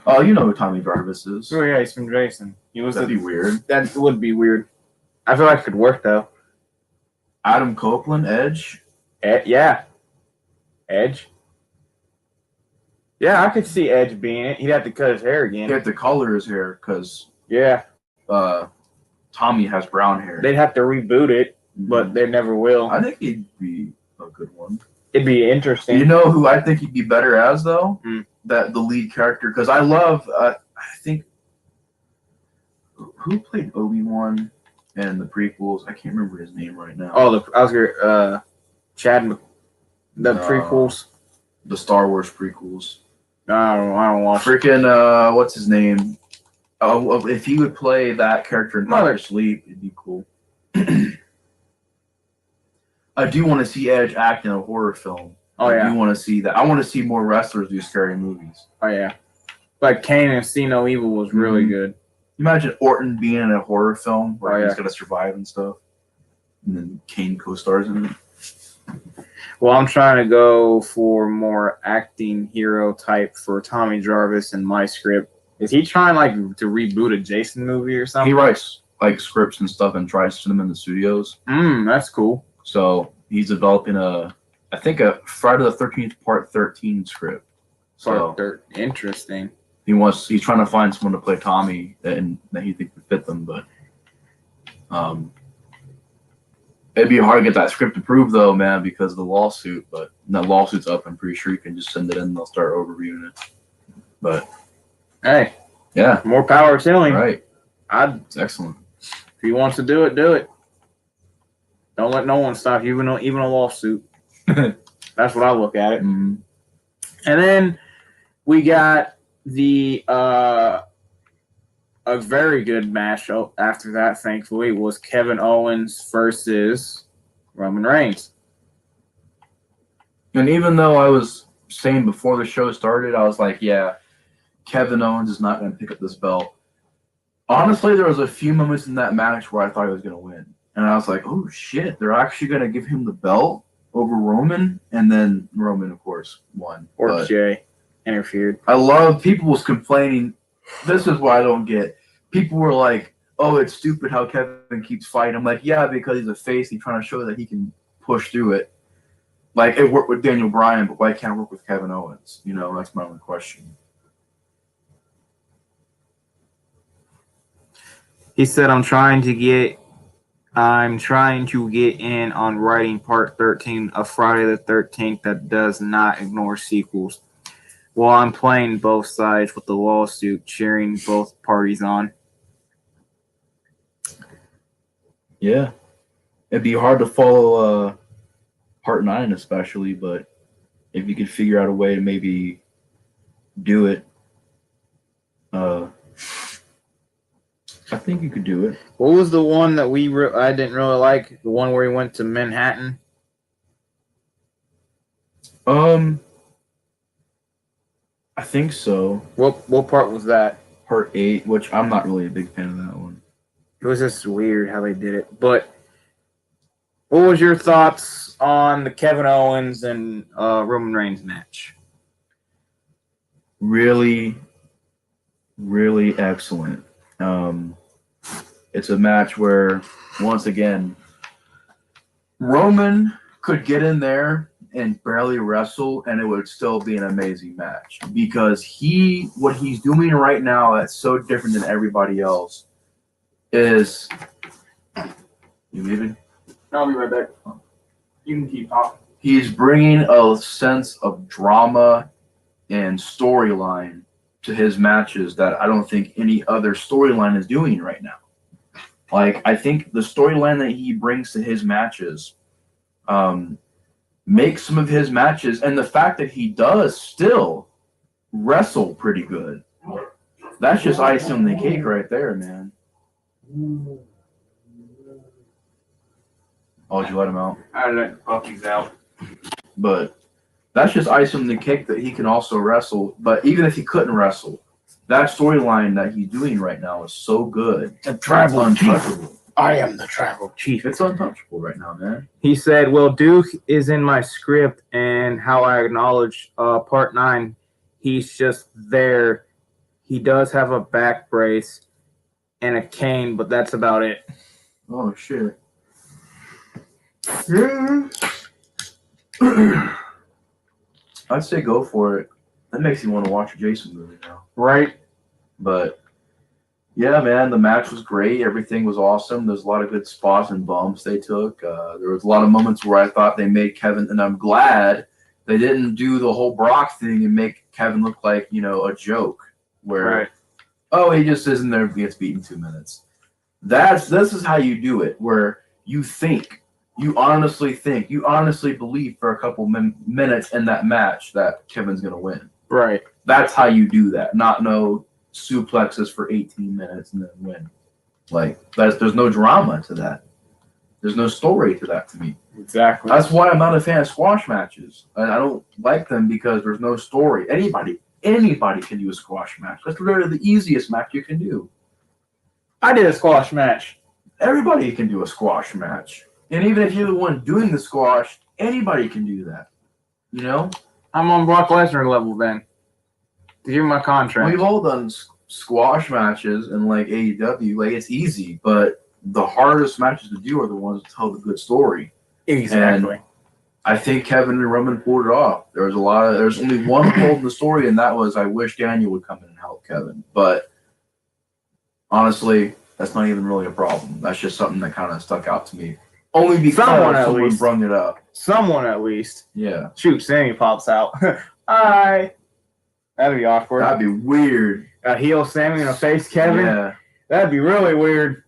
Oh, you know who Tommy Jarvis is. Oh yeah, he's from Jason. That'd be weird. That would be weird. I feel like it could work though. Adam Copeland, Edge. Yeah, Edge. Yeah, I could see Edge being it. He'd have to cut his hair again. He had to color his hair because Tommy has brown hair. They'd have to reboot it, but they never will. I think he'd be a good one. It'd be interesting. You know who I think he'd be better as though? That the lead character, because I love. I think who played Obi-Wan in the prequels. I can't remember his name right now. Oh, I was here. Chad. The prequels. The Star Wars prequels. I don't watch. Freaking what's his name? Oh, if he would play that character in Doctor Sleep, it'd be cool. I do want to see Edge act in a horror film. I do want to see that. I want to see more wrestlers do scary movies. Oh yeah, like Kane and See No Evil was really good. Imagine Orton being in a horror film where he's got to survive and stuff, and then Kane co-stars in it. Well, I'm trying to go for more acting hero type for Tommy Jarvis in my script. Is he trying like to reboot a Jason movie or something? He writes like scripts and stuff and tries to them in the studios. That's cool. So he's developing I think a Friday the 13th Part 13 script. Interesting. He's trying to find someone to play Tommy and that he thinks would fit them, but it'd be hard to get that script approved though, man, because of the lawsuit. But when that lawsuit's up, I'm pretty sure you can just send it in and they'll start overviewing it. But hey, yeah, more power to him. Right, it's excellent. If he wants to do it, do it. Don't let no one stop you, even a lawsuit. That's what I look at it. Mm-hmm. And then we got a very good match after that, thankfully, was Kevin Owens versus Roman Reigns. And even though I was saying before the show started, I was like, yeah, Kevin Owens is not going to pick up this belt. Honestly, there was a few moments in that match where I thought he was going to win. And I was like, oh, shit, they're actually going to give him the belt over Roman? And then Roman, of course, won. Or Jay interfered. I love people was complaining. This is what I don't get. People were like, oh, it's stupid how Kevin keeps fighting. I'm like, yeah, because he's a face. He's trying to show that he can push through it. Like, it worked with Daniel Bryan, but why can't it work with Kevin Owens? You know, that's my only question. He said, I'm trying to get in on writing Part 13 of Friday the 13th that does not ignore sequels. While I'm playing both sides with the lawsuit, cheering both parties on. Yeah. It'd be hard to follow Part 9 especially, but if you could figure out a way to maybe do it, I think you could do it. What was the one that I didn't really like? The one where he went to Manhattan? I think so. What part was that? Part 8, which I'm not really a big fan of that one. It was just weird how they did it. But what was your thoughts on the Kevin Owens and Roman Reigns match? Really, really excellent. It's a match where, once again, Roman could get in there and barely wrestle, and it would still be an amazing match. Because what he's doing right now that's so different than everybody else is... You leaving? I'll be right back. You can keep talking. He's bringing a sense of drama and storyline to his matches that I don't think any other storyline is doing right now. Like, I think the storyline that he brings to his matches makes some of his matches, and the fact that he does still wrestle pretty good. That's just icing on the cake right there, man. Oh, did you let him out? I let the puppies out. But that's just icing on the cake that he can also wrestle. But even if he couldn't wrestle, that storyline that he's doing right now is so good. The tribal untouchable. I am the tribal chief. It's untouchable right now, man. He said, well, Duke is in my script, and how I acknowledge part 9, he's just there. He does have a back brace and a cane, but that's about it. Oh, shit. Yeah. I'd say go for it. That makes you want to watch a Jason movie now. Right? But, yeah, man, the match was great. Everything was awesome. There's a lot of good spots and bumps they took. There was a lot of moments where I thought they made Kevin, and I'm glad they didn't do the whole Brock thing and make Kevin look like, you know, a joke. Where, oh, he just isn't there, gets beaten 2 minutes. This is how you do it, where you think, you honestly believe for a couple minutes in that match that Kevin's going to win. Right. That's how you do that, not no suplexes for 18 minutes and then win. Like, there's no drama to that. There's no story to that to me. Exactly. That's why I'm not a fan of squash matches. And I don't like them because there's no story. Anybody can do a squash match. That's literally the easiest match you can do. I did a squash match. Everybody can do a squash match. And even if you're the one doing the squash, anybody can do that. You know? I'm on Brock Lesnar level then. To give my contract. We've all done squash matches in like AEW. Like, it's easy, but the hardest matches to do are the ones that tell the good story. Exactly. And I think Kevin and Roman pulled it off. There's only one hole in the story, and that was I wish Daniel would come in and help Kevin. But honestly, that's not even really a problem. That's just something that kind of stuck out to me. Only because someone brung it up. Someone at least. Yeah. Shoot, Sammy pops out. Hi. That'd be awkward. That'd be weird. A heel Sammy and a face Kevin? Yeah. That'd be really weird.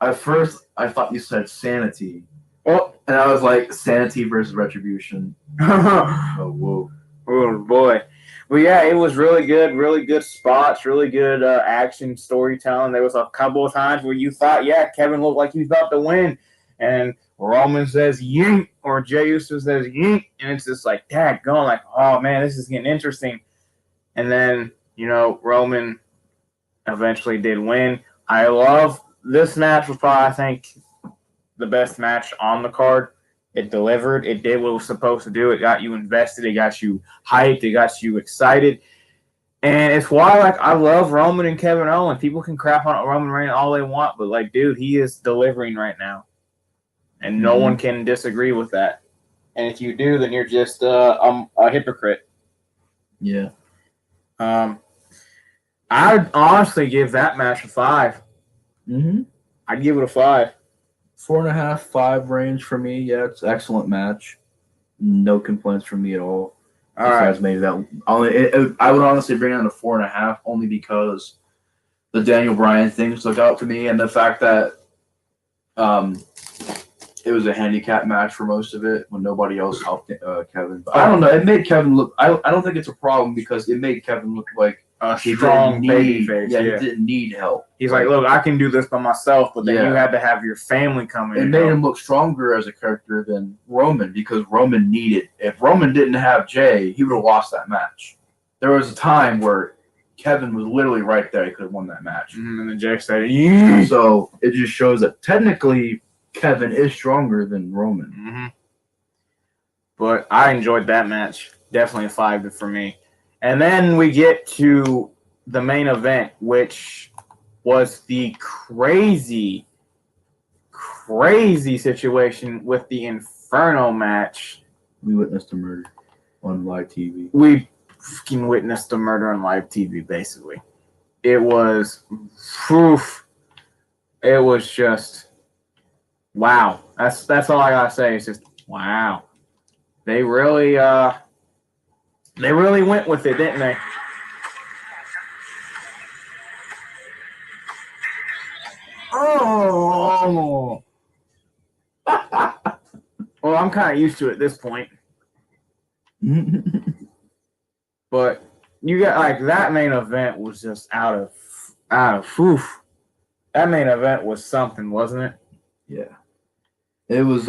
At first, I thought you said sanity. Oh. And I was like, sanity versus retribution. Oh, whoa. Oh, boy. Well, yeah, it was really good spots, really good action storytelling. There was a couple of times where you thought, yeah, Kevin looked like he was about to win. And Roman says, yink, or Jey Uso says, yink. And it's just like, dad, going like, oh, man, this is getting interesting. And then, you know, Roman eventually did win. I love this match was probably, I think, the best match on the card. It delivered. It did what it was supposed to do. It got you invested. It got you hyped. It got you excited. And it's why, like, I love Roman and Kevin Owens. People can crap on Roman Reigns all they want, but, like, dude, he is delivering right now. And no one can disagree with that. And if you do, then you're just a hypocrite. Yeah. I'd honestly give that match a 5. Mm-hmm. I'd give it a 5. 4.5, 5 range for me. Yeah, it's an excellent match. No complaints from me at all. All right. Maybe that I would honestly bring it down to 4.5 only because the Daniel Bryan thing stuck out to me, and the fact that it was a handicap match for most of it when nobody else helped Kevin. But I don't know. It made Kevin look. I don't think it's a problem because it made Kevin look like a strong babyface. Yeah, he didn't need help. He's like, look, I can do this by myself, but then you had to have your family come in. It made him look stronger as a character than Roman because Roman needed. If Roman didn't have Jey, he would have lost that match. There was a time where Kevin was literally right there. He could have won that match. And then Jey said, yeah. So it just shows that technically Kevin is stronger than Roman. Mm-hmm. But I enjoyed that match. Definitely a 5 for me. And then we get to the main event, which was the crazy situation with the Inferno match. We witnessed a murder on live TV. We fucking witnessed a murder on live TV, basically. It was, it was just, wow. That's all I gotta say. It's just, wow. They really went with it, didn't they? Oh. Well, I'm kind of used to it at this point. But you got like that main event was just out of that main event was something, wasn't it? Yeah. It was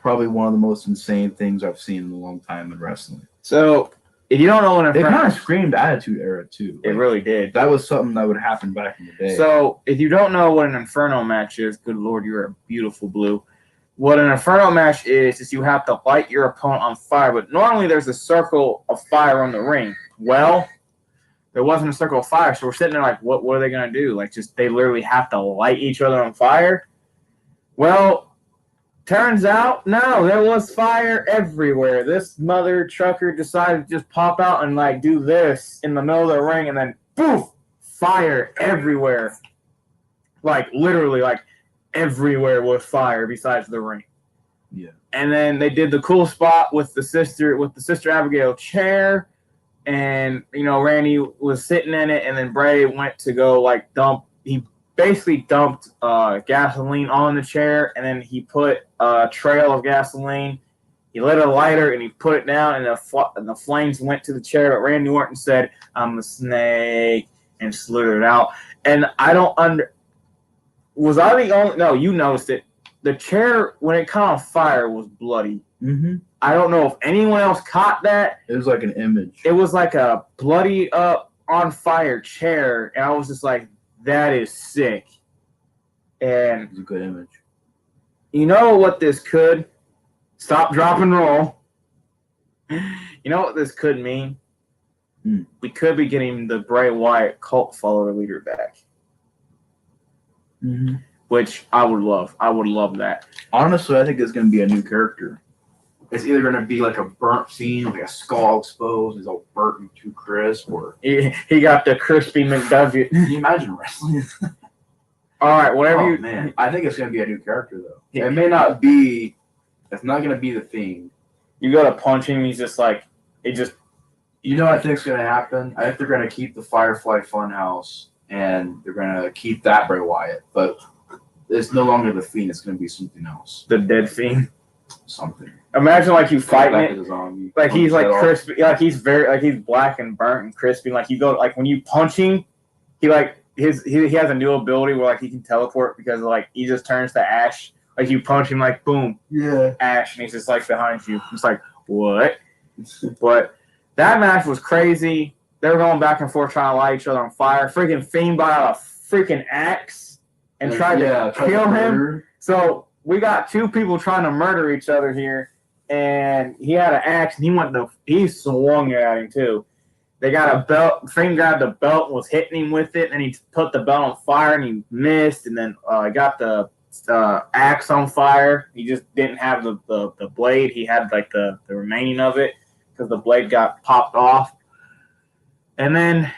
probably one of the most insane things I've seen in a long time in wrestling. So If you don't know what They Inferno, kind of screamed Attitude Era too. it really did. That was something that would happen back in the day. So if you don't know what an Inferno match is, good Lord, you're a beautiful blue. What an Inferno match is you have to light your opponent on fire, but normally there's a circle of fire on the ring. Well, there wasn't a circle of fire, so we're sitting there like, what are they gonna do? Like, just they literally have to light each other on fire? Well, turns out, no, there was fire everywhere. This mother trucker decided to just pop out and like do this in the middle of the ring, and then poof, fire everywhere. Like literally, like everywhere was fire besides the ring. Yeah. And then they did the cool spot with the Sister Abigail chair, and Randy was sitting in it, and then Bray went to go like dump. He basically dumped gasoline on the chair, and then he put a trail of gasoline. He lit a lighter and he put it down, and the flames went to the chair. But Randy Orton said, "I'm a snake," and slithered out. And I don't was I the only? No, you noticed it. The chair, when it caught on fire, was bloody. Mm-hmm. I don't know if anyone else caught that. It was like an image. It was like a bloody up on fire chair, and I was just like, that is sick. And It's a good image. you know what this could? Stop, drop, and roll. You know what this could mean? We could be getting the Bray Wyatt cult follower leader back. Mm-hmm. Which I would love. I would love that. Honestly, I think it's going to be a new character. It's either going to be like a burnt scene, like a skull exposed, he's all burnt and too crisp, or He got the crispy McDuggett. can you imagine wrestling? All right, whatever you. Man, I think it's going to be a new character though. It may not be. It's not going to be the thing. You go to punch him, he's just like it. Just You know what I think's going to happen? I think they're going to keep the Firefly Funhouse, and they're going to keep that Bray Wyatt, but it's no longer the Fiend. It's going to be something else. the dead Fiend. Something. Imagine like you fighting Back it. as a zombie. Like he's like Punch crispy, like he's he's black and burnt and crispy. Like you go, like when you punch him, he like he has a new ability where like he can teleport because like he just turns to ash. Like you punch him, like boom, Yeah. ash, and he's just like behind you. It's like what? But that match was crazy. They were going back and forth trying to light each other on fire. Freaking Fiend brought out a freaking axe and tried to kill him. So we got two people trying to murder each other here. And he had an axe, and he swung at him too. They got a belt. Fiend grabbed the belt and was hitting him with it, and he put the belt on fire, and he missed. And then got the axe on fire. He just didn't have the blade. He had like the remaining of it because the blade got popped off. And then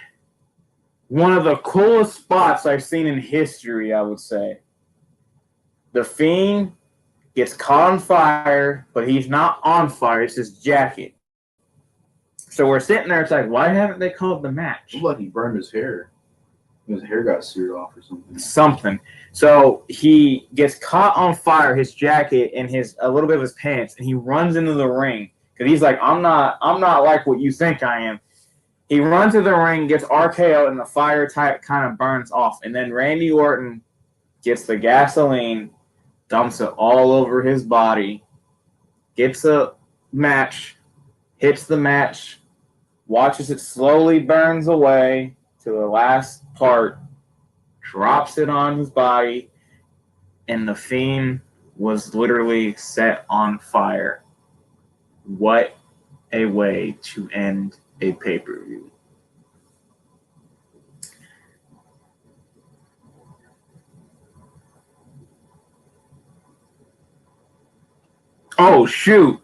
one of the coolest spots I've seen in history, I would say. The Fiend gets caught on fire, but he's not on fire. It's his jacket. So we're sitting there. It's like, why haven't they called the match? It looked like he burned his hair. His hair got seared off or something. Something. So he gets caught on fire, his jacket and a little bit of his pants, and he runs into the ring because he's like, I'm not like what you think I am. He runs to the ring, gets RKO, and the fire type kind of burns off. And then Randy Orton gets the gasoline, dumps it all over his body, gets a match, hits the match, watches it slowly burns away to the last part, drops it on his body, and the Fiend was literally set on fire. What a way to end a pay-per-view. Oh shoot!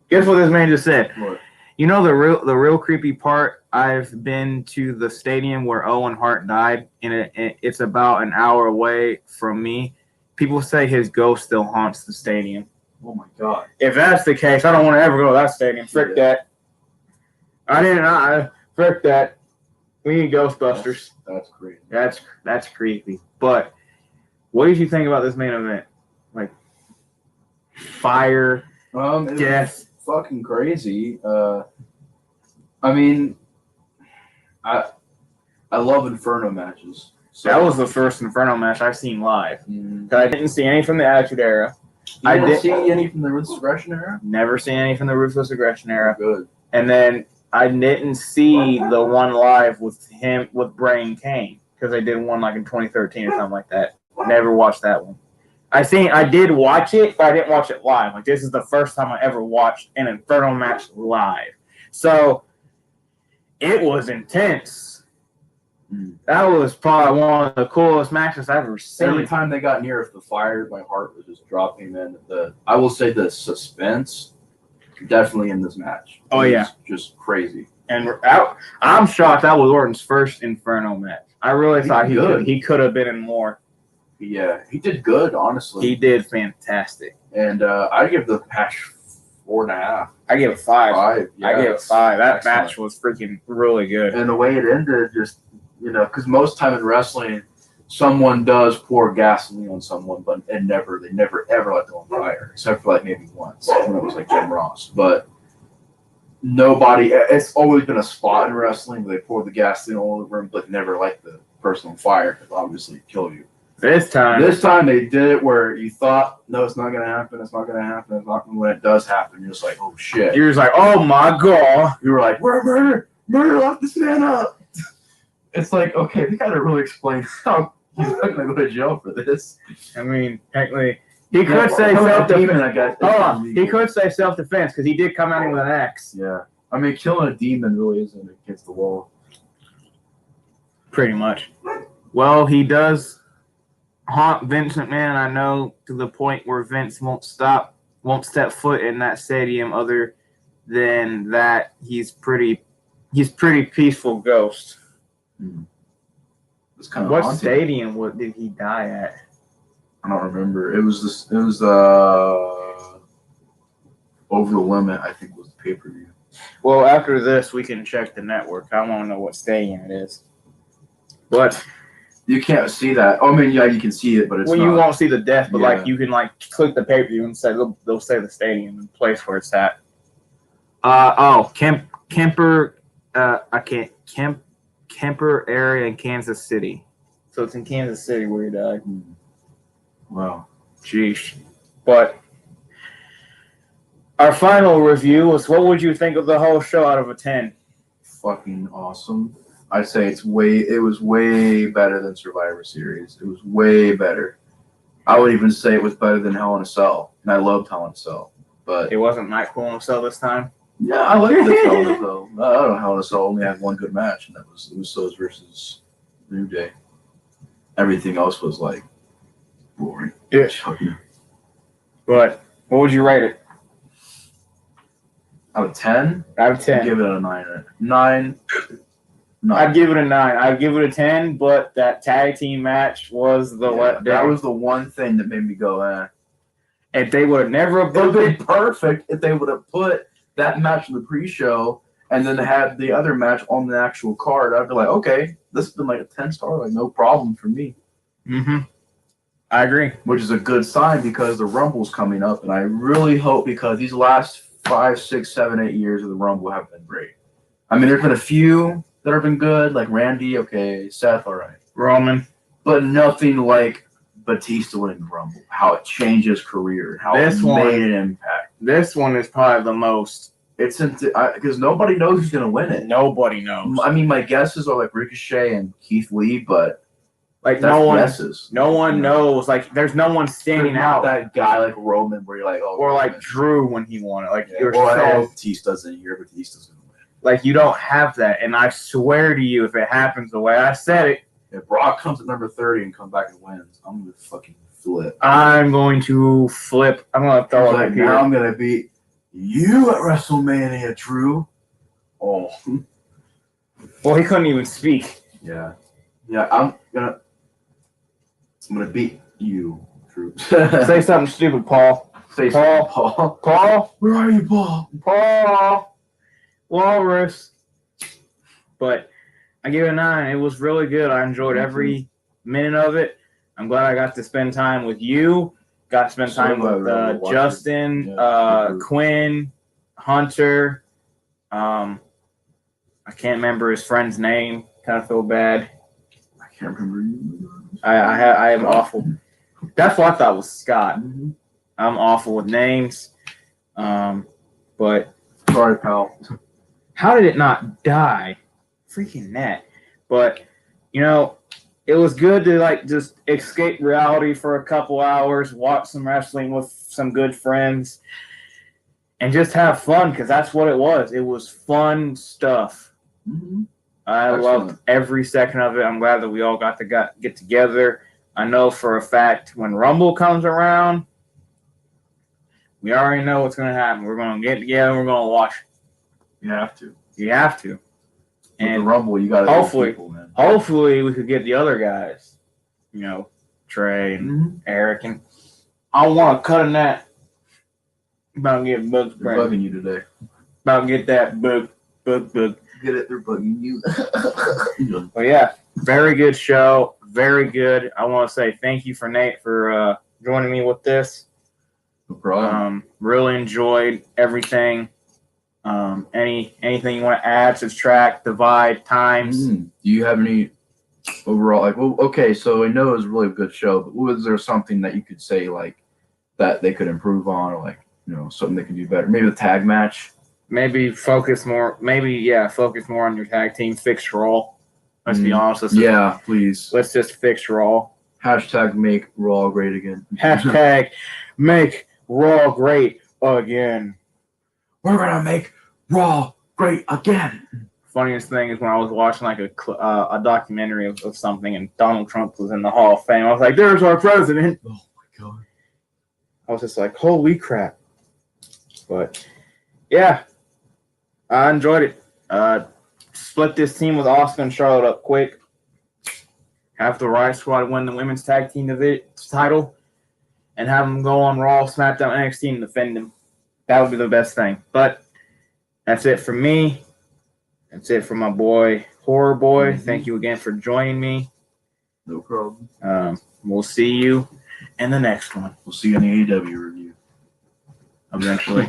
Guess what this man just said? What? You know the real creepy part? I've been to the stadium where Owen Hart died, and it's about an hour away from me. People say his ghost still haunts the stadium. Oh my god! If that's the case, I don't want to ever go to that stadium. Frick that. Frick that. We need Ghostbusters. That's great. That's creepy. But what did you think about this main event? Like fire, It death. was fucking crazy. I mean, I love Inferno matches. So That was the first Inferno match I've seen live. Mm. I didn't see any from the Attitude Era. You didn't see any from the Ruthless Aggression era? Never seen any from the Ruthless Aggression Era. Good. And then I didn't see the one live with him with Brain Kane because they did one like in 2013 or something like that. Never watched that one. I did watch it, but I didn't watch it live. Like this is the first time I ever watched an Inferno match live. So it was intense. That was probably one of the coolest matches I've ever seen. Every time they got near the fire, my heart was just dropping. Man, I will say the suspense definitely in this match. Oh yeah, just crazy. And I'm shocked that was Orton's first Inferno match. I really thought he could have been in more. Yeah, he did good. Honestly, he did fantastic. And I give the match 4.5. I give it 5. Yeah, I give it 5. That excellent. match was freaking really good. And the way it ended, just because most time in wrestling, someone does pour gasoline on someone, but they never ever let them on fire, except for like maybe once when it was like Jim Ross. But nobody. It's always been a spot in wrestling where they pour the gasoline all over them, but never light the person on fire because obviously it kill you. This time they did it where you thought, no, it's not gonna happen. It's not gonna happen. It's not. When it does happen, you're just like, oh shit. You're just like, oh my god. You were like, murder, lock this man up. It's like, okay, they gotta really explain how he's not gonna go to jail for this. I mean, technically, he could say self-defense. He could say self-defense because he did come at him with an axe. Yeah, I mean, killing a demon really isn't against the law. Pretty much. Well, he does haunt Vince McMahon, I know, to the point where Vince won't step foot in that stadium. Other than that, he's pretty peaceful ghost. It's kind of what haunting. Stadium? What did he die at? I don't remember. It was Over the Limit, I think, was the pay-per-view. Well, after this, we can check the network. I want to know what stadium it is. But you can't see that. Oh, I mean, yeah, you can see it, but it's you won't see the death. But yeah. like, you can like click the pay-per-view and say they'll say the stadium and place where it's at. Kemper. Kemper area in Kansas City. So it's in Kansas City where he died. Wow. Jeez. But our final review was, what would you think of the whole show out of a 10? Fucking awesome. I'd say it was way better than Survivor Series. It was way better. I would even say it was better than Hell in a Cell. And I loved Hell in a Cell. But it wasn't Michael in a Cell this time? Yeah, I like this Hell in a Cell. I don't know, Hell in a Cell only had one good match, and that was Usos versus New Day. Everything else was like boring. Yeah. But what would you rate it? Out of 10? Out of 10. I'd give it a 9. 9. I'd give it a 9. I'd give it a 10, but that tag team match was the letdown. That was the one thing that made me go, eh. If they would have never it would have been perfect if they would have put that match in the pre-show and then had the other match on the actual card. I'd be like, okay, this has been like a 10-star, like no problem for me. Mm-hmm. I agree. Which is a good sign because the Rumble's coming up, and I really hope, because these last 5, 6, 7, 8 years of the Rumble have been great. I mean, there's been a few that have been good, like Randy, okay, Seth, all right. Roman. But nothing like Batista winning the Rumble, how it changed his career, how it made an impact. This one is probably the most. It's because nobody knows who's going to win it. Nobody knows. I mean, my guesses are like Ricochet and Keith Lee, but like no one knows. Like, there's no one standing out. That guy like Roman, where you're like, oh, or like Drew when he won it. Like, or Batista's in here, Batista's going to win. Like, you don't have that, and I swear to you, if it happens the way I said it, if Brock comes at number 30 and comes back and wins, I'm going to fucking flip. I'm going to flip. I'm going to throw it up here. Now I'm going to beat you at WrestleMania, Drew. Oh. Well, he couldn't even speak. Yeah. Yeah, I'm gonna beat you, Drew. Say something stupid, Paul. Paul? Where are you, Paul? Paul. Walrus. But I give it a 9. It was really good. I enjoyed every minute of it. I'm glad I got to spend time with you. Got to spend time with Justin, Quinn, Hunter. I can't remember his friend's name. Kind of feel bad. I can't remember you. I am awful. That's what I thought was Scott. Mm-hmm. I'm awful with names. But sorry, pal. How did it not die? Freaking net. But, you know, it was good to like just escape reality for a couple hours, watch some wrestling with some good friends, and just have fun because that's what it was. It was fun stuff. Mm-hmm. I loved every second of it. I'm glad that we all got to get together. I know for a fact when Rumble comes around, we already know what's going to happen. We're going to get together. We're going to watch it. You have to. You have to. And with the Rumble, you got to hopefully, people, man. Hopefully, we could get the other guys. You know, Trey and Eric. And I want to cut a net. About to get bugs. They're bugging you today. About to get that bug. Get it? They're bugging you. Well, yeah, very good show. Very good. I want to say thank you for Nate for joining me with this. No problem. Really enjoyed everything. Anything you want to add, subtract, divide, times? Do you have any overall, like, well, okay, so I know it was a really good show, but was there something that you could say, like, that they could improve on, or, like, you know, something they could do better? Maybe the tag match? Maybe focus more on your tag team. Fix Raw. Let's be honest. Please. Let's just fix Raw. Hashtag make Raw great again. Hashtag make Raw great again. We're going to make Raw great again. Funniest thing is when I was watching like a documentary of something and Donald Trump was in the Hall of Fame. I was like, there's our president. Oh, my God. I was just like, holy crap. But, yeah. I enjoyed it. Split this team with Austin and Charlotte up quick. Have the Riot Squad win the women's tag team title. And have them go on Raw, SmackDown, NXT and defend them. That would be the best thing. But that's it for me. That's it for my boy, Horror Boy. Thank you again for joining me. No problem. We'll see you in the next one. We'll see you in the AEW review. Eventually.